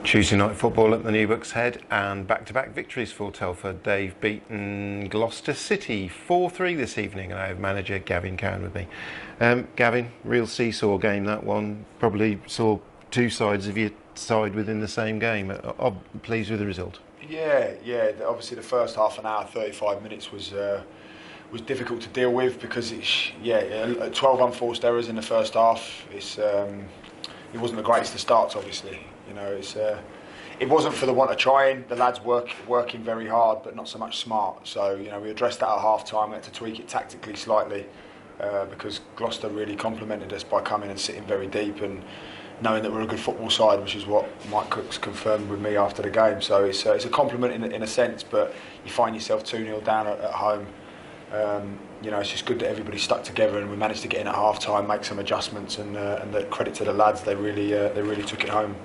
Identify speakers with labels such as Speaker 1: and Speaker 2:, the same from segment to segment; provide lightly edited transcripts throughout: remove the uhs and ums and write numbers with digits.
Speaker 1: Tuesday night football at the New Bucks Head, and back-to-back victories for Telford. They've beaten Gloucester City 4-3 this evening, and I have manager Gavin Cowan with me. Gavin, real seesaw game that one. Probably saw two sides of your side within the same game. I'm pleased with the result.
Speaker 2: Yeah. Obviously, the first half an hour, 35 minutes was difficult to deal with because 12 unforced errors in the first half. It wasn't the greatest of starts, obviously. It wasn't for the want of trying. The lads working very hard, but not so much smart. So we addressed that at half time. We had to tweak it tactically slightly because Gloucester really complimented us by coming and sitting very deep and knowing that we're a good football side, which is what Mike Cook's confirmed with me after the game. So it's a compliment in a sense, but you find yourself 2-0 down at home. It's just good that everybody stuck together and we managed to get in at half time, make some adjustments, and the credit to the lads, they really took it home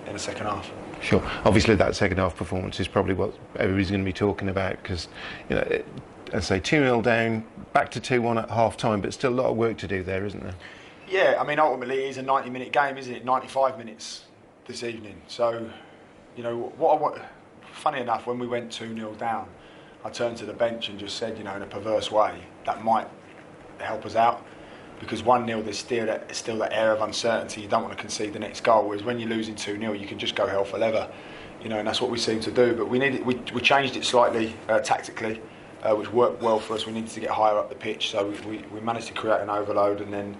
Speaker 2: in the second half.
Speaker 1: Sure. Obviously, that second half performance is probably what everybody's going to be talking about because, I say 2-0 down, back to 2-1 at half time, but still a lot of work to do there, isn't there?
Speaker 2: Yeah, I mean, ultimately, it is a 90-minute game, isn't it? 95 minutes this evening. So, funny enough, when we went 2-0 down, I turned to the bench and just said, in a perverse way, that might help us out. Because 1-0, there's still that air of uncertainty. You don't want to concede the next goal. Whereas when you're losing 2-0, you can just go hell for leather. And that's what we seem to do. But we changed it slightly tactically, which worked well for us. We needed to get higher up the pitch, so we managed to create an overload. And then,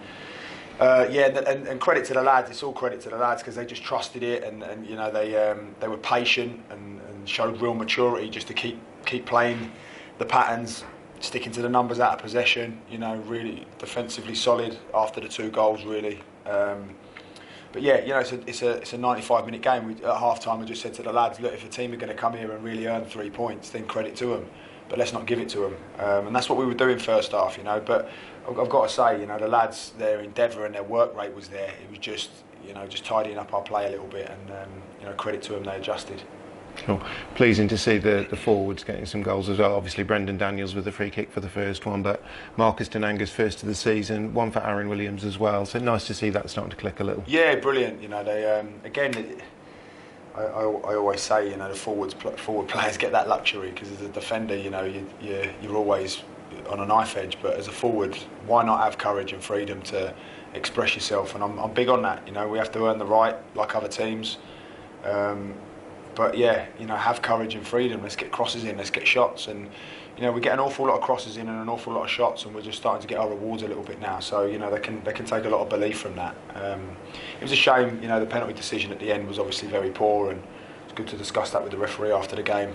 Speaker 2: and credit to the lads. It's all credit to the lads because they just trusted it, and they were patient and showed real maturity just to keep playing the patterns, sticking to the numbers out of possession. Really defensively solid after the 2 goals, really. But yeah, it's a 95-minute game. At half time, I just said to the lads, look, if the team are going to come here and really earn 3 points, then credit to them. But let's not give it to them. And that's what we were doing first half, But I've got to say, the lads, their endeavour and their work rate was there. It was just, just tidying up our play a little bit, and credit to them, they adjusted.
Speaker 1: Sure. Pleasing to see the forwards getting some goals as well. Obviously, Brendan Daniels with the free kick for the first one, but Marcus Denanga's first of the season, one for Aaron Williams as well. So nice to see that starting to click a little.
Speaker 2: Yeah, brilliant. They again. I always say, the forward players get that luxury because as a defender, you're always on a knife edge. But as a forward, why not have courage and freedom to express yourself? And I'm big on that. We have to earn the right, like other teams. But yeah, have courage and freedom. Let's get crosses in. Let's get shots. And we get an awful lot of crosses in and an awful lot of shots, and we're just starting to get our rewards a little bit now. So they can take a lot of belief from that. It was a shame. The penalty decision at the end was obviously very poor, and it's good to discuss that with the referee after the game.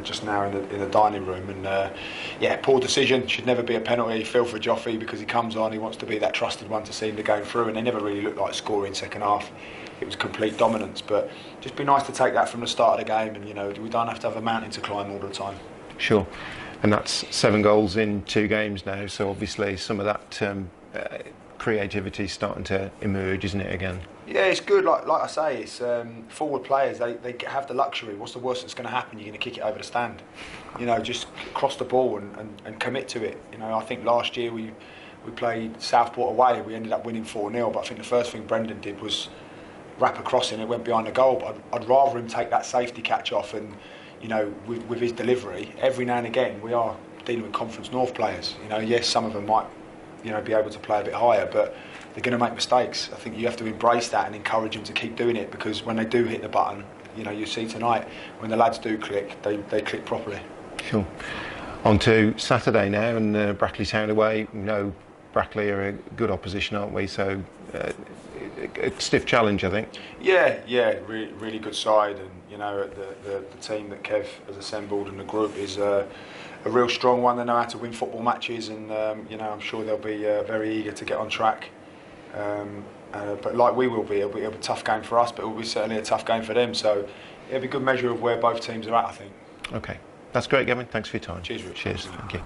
Speaker 2: Just now in the dining room, and poor decision. Should never be a penalty. Feel for Joffrey because he comes on. He wants to be that trusted one to see the game through, and they never really looked like scoring second half. It was complete dominance, but just be nice to take that from the start of the game, and we don't have to have a mountain to climb all the time.
Speaker 1: Sure, and that's 7 goals in 2 games now. So obviously some of that creativity is starting to emerge, isn't it? Again.
Speaker 2: Yeah, it's good. Like I say, it's forward players. They have the luxury. What's the worst that's going to happen? You're going to kick it over the stand. Just cross the ball and commit to it. I think last year we played Southport away. We ended up winning 4-0. But I think the first thing Brendan did was wrap a cross in. It went behind the goal. But I'd rather him take that safety catch off and with his delivery. Every now and again we are dealing with Conference North players. Yes, some of them might be able to play a bit higher, but they're going to make mistakes. I think you have to embrace that and encourage them to keep doing it, because when they do hit the button, you see tonight when the lads do click, they click properly.
Speaker 1: Sure. On to Saturday now, and Brackley Town away. Brackley are a good opposition, aren't we? So a stiff challenge, I think. Yeah, really good side, and the team that Kev has assembled and the group is a real strong one. They know how to win football matches, and I'm sure they'll be very eager to get on track. But like we will be, it'll be a tough game for us, but it will be certainly a tough game for them. So it'll be a good measure of where both teams are at, I think. Okay, that's great, Gavin. Thanks for your time.
Speaker 2: Cheers, Rich.
Speaker 1: Cheers. Thank you.